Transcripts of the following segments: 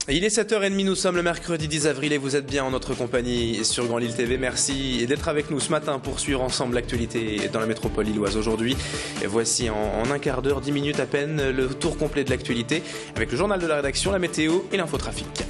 Il est 7h30, nous sommes le mercredi 10 avril et vous êtes bien en notre compagnie sur Grand Lille TV. Merci d'être avec nous ce matin pour suivre ensemble l'actualité dans la métropole lilloise aujourd'hui. Et voici en un quart d'heure, 10 minutes à peine, le tour complet de l'actualité avec le journal de la rédaction, la météo et l'infotrafic.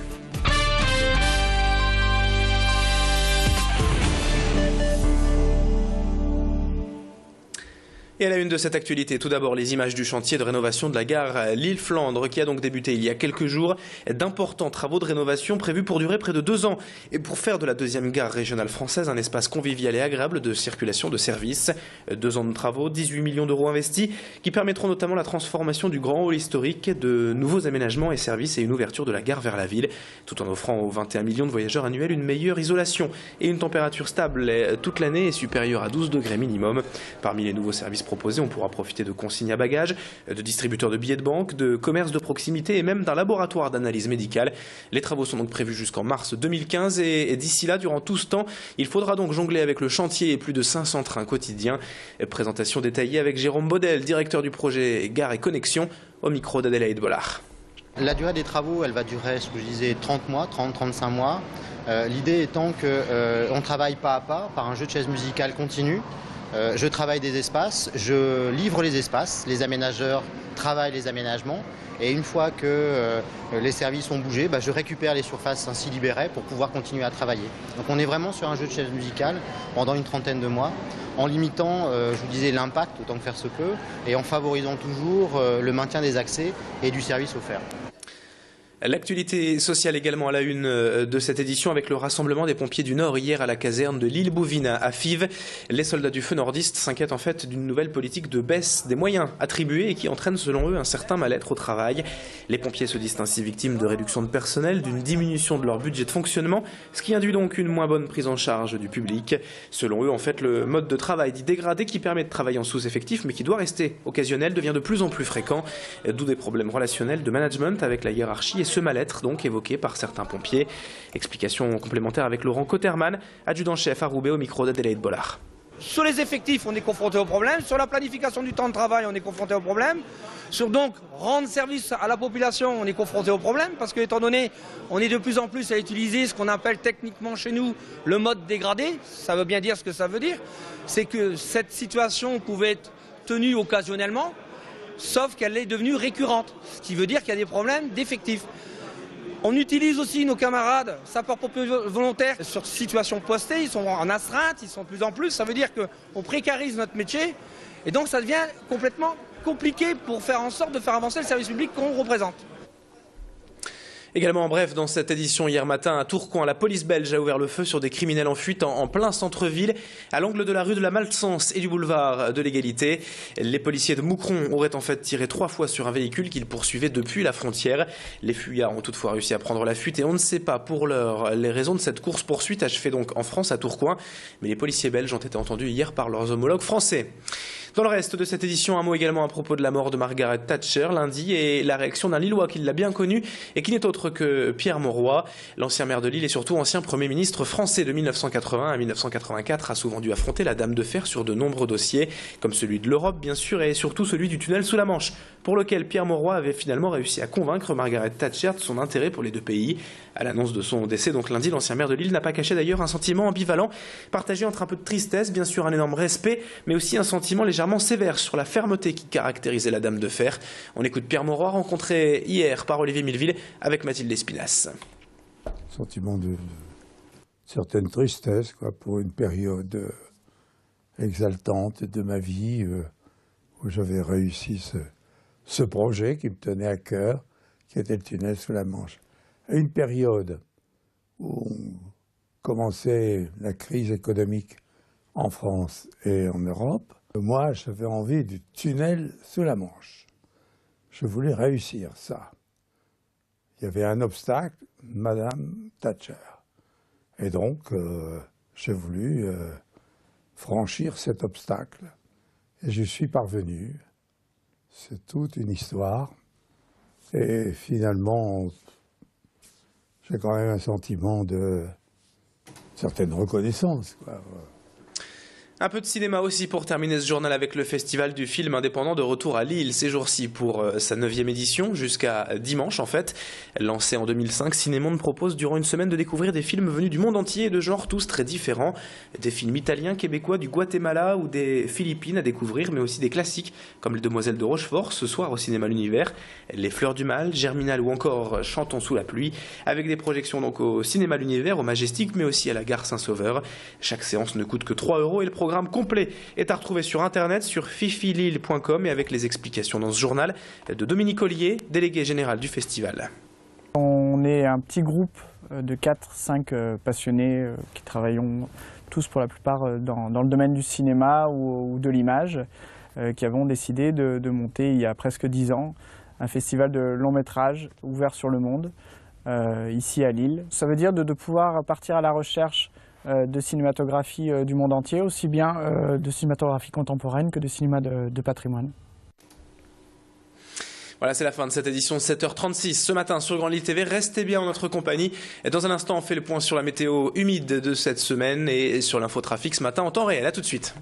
Et à la une de cette actualité, tout d'abord les images du chantier de rénovation de la gare Lille-Flandre qui a donc débuté il y a quelques jours. D'importants travaux de rénovation prévus pour durer près de 2 ans et pour faire de la deuxième gare régionale française un espace convivial et agréable de circulation de services. 2 ans de travaux, 18 millions d'euros investis qui permettront notamment la transformation du grand hall historique, de nouveaux aménagements et services et une ouverture de la gare vers la ville, tout en offrant aux 21 millions de voyageurs annuels une meilleure isolation et une température stable toute l'année et supérieure à 12 degrés minimum. Parmi les nouveaux services proposés, on pourra profiter de consignes à bagages, de distributeurs de billets de banque, de commerces de proximité et même d'un laboratoire d'analyse médicale. Les travaux sont donc prévus jusqu'en mars 2015 et d'ici là, durant tout ce temps, il faudra donc jongler avec le chantier et plus de 500 trains quotidiens. Présentation détaillée avec Jérôme Baudel, directeur du projet Gare et Connexion, au micro d'Adélaïde Bollard. La durée des travaux, elle va durer, ce que je disais, 30 mois, 30-35 mois. L'idée étant qu'on travaille pas à pas par un jeu de chaises musicales continu. Je travaille des espaces, je livre les espaces, les aménageurs travaillent les aménagements et une fois que les services ont bougé, je récupère les surfaces ainsi libérées pour pouvoir continuer à travailler. Donc on est vraiment sur un jeu de chaises musicales pendant une trentaine de mois en limitant, je vous disais, l'impact autant que faire se peut et en favorisant toujours le maintien des accès et du service offert. L'actualité sociale également à la une de cette édition avec le rassemblement des pompiers du Nord hier à la caserne de l'île Bouvine à Fives. Les soldats du feu nordiste s'inquiètent en fait d'une nouvelle politique de baisse des moyens attribués et qui entraîne selon eux un certain mal-être au travail. Les pompiers se disent ainsi victimes de réduction de personnel, d'une diminution de leur budget de fonctionnement, ce qui induit donc une moins bonne prise en charge du public. Selon eux, en fait, le mode de travail dit dégradé qui permet de travailler en sous-effectif mais qui doit rester occasionnel devient de plus en plus fréquent, d'où des problèmes relationnels de management avec la hiérarchie et ce mal-être donc évoqué par certains pompiers. Explication complémentaire avec Laurent Cotterman, adjudant-chef à Roubaix au micro d'Adélaïde Bollard. Sur les effectifs, on est confronté au problème. Sur la planification du temps de travail, on est confronté au problème. Sur donc rendre service à la population, on est confronté au problème parce que étant donné, on est de plus en plus à utiliser ce qu'on appelle techniquement chez nous le mode dégradé. Ça veut bien dire ce que ça veut dire. C'est que cette situation pouvait être tenue occasionnellement, sauf qu'elle est devenue récurrente. Ce qui veut dire qu'il y a des problèmes d'effectifs. On utilise aussi nos camarades sapeurs-pompiers volontaires sur situation postée, ils sont en astreinte, ils sont de plus en plus, ça veut dire qu'on précarise notre métier et donc ça devient complètement compliqué pour faire en sorte de faire avancer le service public qu'on représente. Également en bref, dans cette édition hier matin à Tourcoing, la police belge a ouvert le feu sur des criminels en fuite en plein centre-ville, à l'angle de la rue de la Malsens et du boulevard de l'Égalité. Les policiers de Moucron auraient en fait tiré 3 fois sur un véhicule qu'ils poursuivaient depuis la frontière. Les fuyards ont toutefois réussi à prendre la fuite et on ne sait pas pour l'heure les raisons de cette course-poursuite achevée donc en France à Tourcoing. Mais les policiers belges ont été entendus hier par leurs homologues français. Dans le reste de cette édition, un mot également à propos de la mort de Margaret Thatcher lundi et la réaction d'un Lillois qui l'a bien connu et qui n'est autre que Pierre Mauroy. L'ancien maire de Lille et surtout ancien Premier ministre français de 1980 à 1984 a souvent dû affronter la Dame de Fer sur de nombreux dossiers, comme celui de l'Europe bien sûr et surtout celui du tunnel sous la Manche, pour lequel Pierre Mauroy avait finalement réussi à convaincre Margaret Thatcher de son intérêt pour les deux pays. À l'annonce de son décès, donc lundi, l'ancien maire de Lille n'a pas caché d'ailleurs un sentiment ambivalent, partagé entre un peu de tristesse, bien sûr un énorme respect, mais aussi un sentiment légèrement sévère sur la fermeté qui caractérisait la Dame de Fer. On écoute Pierre Mauroy, rencontré hier par Olivier Milleville avec Mathilde Espinasse. Sentiment de certaine tristesse, pour une période exaltante de ma vie où j'avais réussi ce projet qui me tenait à cœur, qui était le tunnel sous la Manche. À une période où commençait la crise économique en France et en Europe, moi j'avais envie du tunnel sous la Manche. Je voulais réussir ça. Il y avait un obstacle, Madame Thatcher. Et donc j'ai voulu franchir cet obstacle. Et je suis parvenu. C'est toute une histoire. Et finalement, j'ai quand même un sentiment de certaine reconnaissance, Un peu de cinéma aussi pour terminer ce journal avec le Festival du film indépendant de retour à Lille ces jours-ci pour sa 9e édition jusqu'à dimanche en fait. Lancé en 2005, Cinémonde propose durant une semaine de découvrir des films venus du monde entier et de genres tous très différents. Des films italiens, québécois, du Guatemala ou des Philippines à découvrir, mais aussi des classiques comme Les Demoiselles de Rochefort ce soir au cinéma L'Univers, Les Fleurs du Mal, Germinal ou encore Chantons sous la pluie, avec des projections donc au cinéma L'Univers, au Majestic, mais aussi à la gare Saint-Sauveur. Chaque séance ne coûte que 3 € et le programme complet est à retrouver sur internet sur fifilille.com et avec les explications dans ce journal de Dominique Ollier, délégué général du festival. On est un petit groupe de 4-5 passionnés qui travaillons tous pour la plupart dans le domaine du cinéma ou de l'image, qui avons décidé de monter il y a presque 10 ans un festival de long métrage ouvert sur le monde, ici à Lille. Ça veut dire de pouvoir partir à la recherche de cinématographie du monde entier, aussi bien de cinématographie contemporaine que de cinéma de patrimoine. Voilà, c'est la fin de cette édition 7h36 ce matin sur Grand Lille TV. Restez bien en notre compagnie. Et dans un instant, on fait le point sur la météo humide de cette semaine et sur l'infotrafic ce matin en temps réel. À tout de suite.